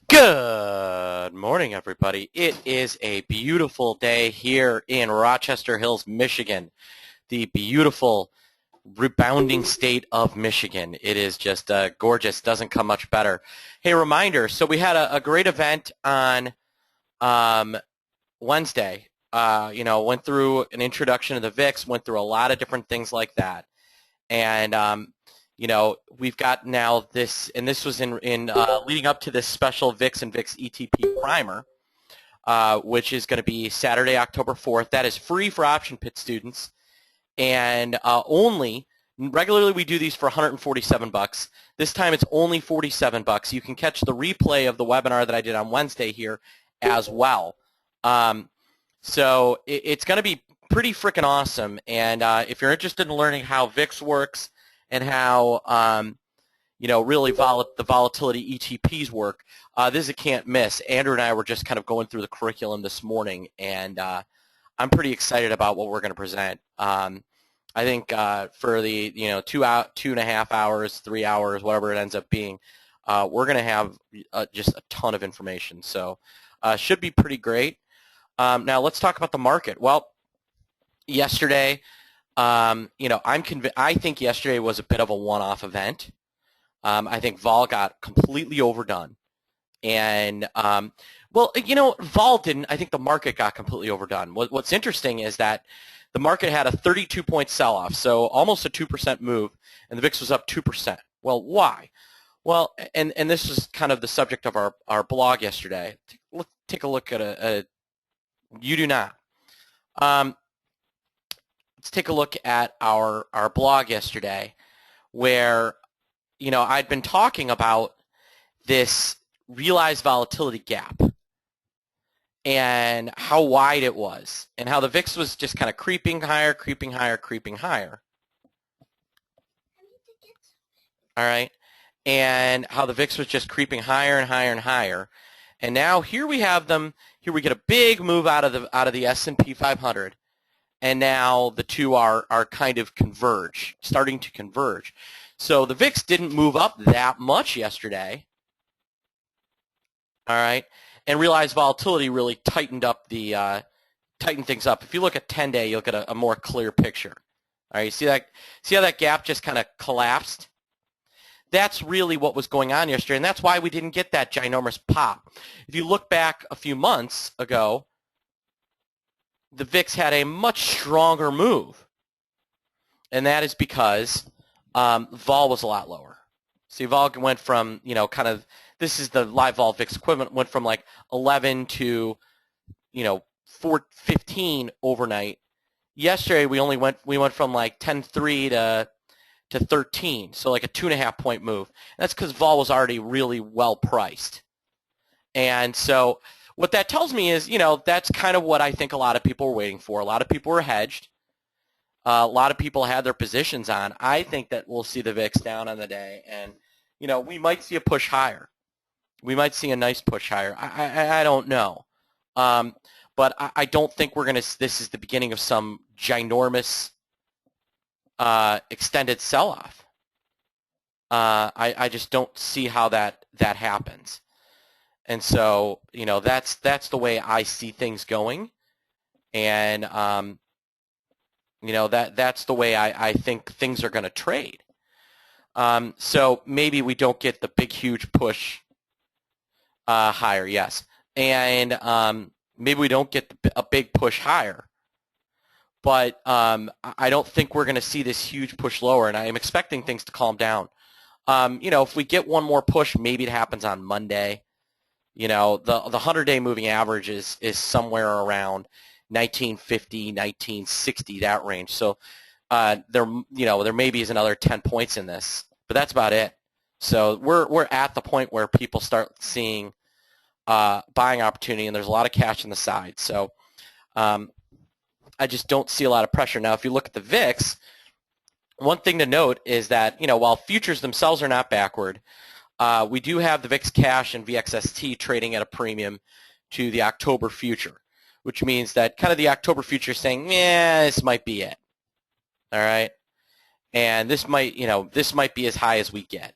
Good morning, everybody. It is a beautiful day here in Rochester Hills, Michigan, the beautiful, rebounding state of Michigan. It is just gorgeous. Doesn't come much better. Hey, reminder. So we had a great event on um, Wednesday. Went through an introduction to the VIX, went through a lot of different things like that. And we've got now this, and this was in leading up to this special VIX and VIX ETP primer, which is going to be Saturday, October 4th. That is free for option pit students, and only regularly we do these for 147 bucks. This time it's only 47 bucks. You can catch the replay of the webinar that I did on Wednesday here as well. So it's going to be pretty freaking awesome. And if you're interested in learning how VIX works and how really the volatility ETPs work, this is a can't miss. Andrew and I were just kind of going through the curriculum this morning, and I'm pretty excited about what we're going to present. I think for the 2.5 hours, 3 hours, whatever it ends up being, we're going to have just a ton of information. So should be pretty great. Now let's talk about the market. Well, yesterday, I think yesterday was a bit of a one-off event. I think vol got completely overdone, and vol didn't. I think the market got completely overdone. What's interesting is that the market had a 32-point sell-off, so almost a 2% move, and the VIX was up 2%. Well, why? Well, and this is kind of the subject of our blog yesterday. Let's take a look at you do not. Let's take a look at our blog yesterday, where I'd been talking about this realized volatility gap and how wide it was, and how the VIX was just kind of creeping higher, creeping higher, creeping higher. All right, and how the VIX was just creeping higher and higher and higher. And now here we have them. Here we get a big move out of the S&P 500, and now the two are kind of starting to converge. So the VIX didn't move up that much yesterday. All right, and realized volatility really tightened things up. If you look at 10-day, you'll get a more clear picture. All right, you see how that gap just kind of collapsed? That's really what was going on yesterday, and that's why we didn't get that ginormous pop. If you look back a few months ago, the VIX had a much stronger move, and that is because vol was a lot lower. See, vol went from, this is the live vol VIX equivalent, went from like 11 to 15 overnight. Yesterday we went from like 10.3 to 13, so like a 2.5-point move. And that's because vol was already really well priced. And so what that tells me is, that's kind of what I think a lot of people were waiting for. A lot of people were hedged. A lot of people had their positions on. I think that we'll see the VIX down on the day, and we might see a push higher. We might see a nice push higher. I don't know, but I don't think we're gonna. This is the beginning of some ginormous extended sell-off. I just don't see how that happens, and so that's the way I see things going, and that's the way I think things are going to trade. So maybe we don't get the big, huge push higher, yes. And maybe we don't get a big push higher. But I don't think we're going to see this huge push lower, and I am expecting things to calm down. If we get one more push, maybe it happens on Monday. The 100-day moving average is somewhere around 1950, 1960, that range. So there maybe is another 10 points in this, but that's about it. So we're at the point where people start seeing buying opportunity, and there's a lot of cash on the side. So I just don't see a lot of pressure. Now, if you look at the VIX, one thing to note is that while futures themselves are not backward, we do have the VIX cash and VXST trading at a premium to the October future, which means that kind of the October future is saying, yeah, this might be it. All right, and this might be as high as we get.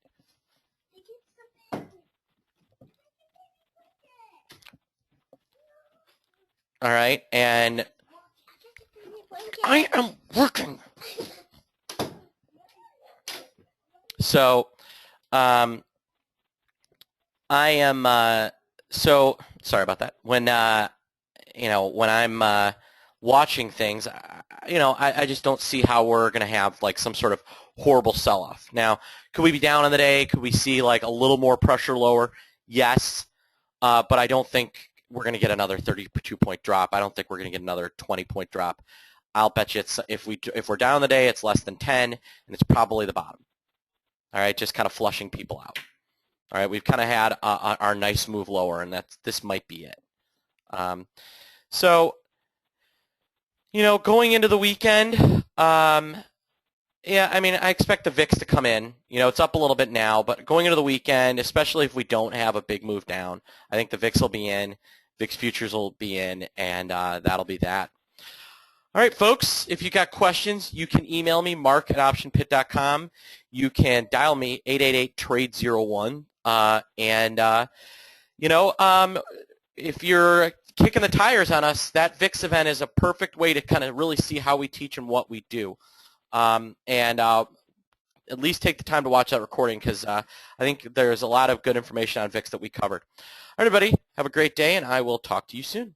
All right, and I am working. So, I am. So sorry about that. When when I'm watching things, I just don't see how we're going to have like some sort of horrible sell-off. Now, could we be down on the day? Could we see like a little more pressure lower? Yes, but I don't think we're going to get another 32-point drop. I don't think we're going to get another 20-point drop. I'll bet you if we're down on the day, it's less than 10, and it's probably the bottom. All right, just kind of flushing people out. All right, we've kind of had our nice move lower, and this might be it. So, going into the weekend, yeah, I mean, I expect the VIX to come in. It's up a little bit now, but going into the weekend, especially if we don't have a big move down, I think the VIX will be in, VIX futures will be in, and that'll be that. All right, folks, if you got questions, you can email me, mark@optionpit.com. You can dial me, 888-TRADE-01. If you're kicking the tires on us, that VIX event is a perfect way to kind of really see how we teach and what we do. At least take the time to watch that recording because I think there's a lot of good information on VIX that we covered. All right, everybody, have a great day, and I will talk to you soon.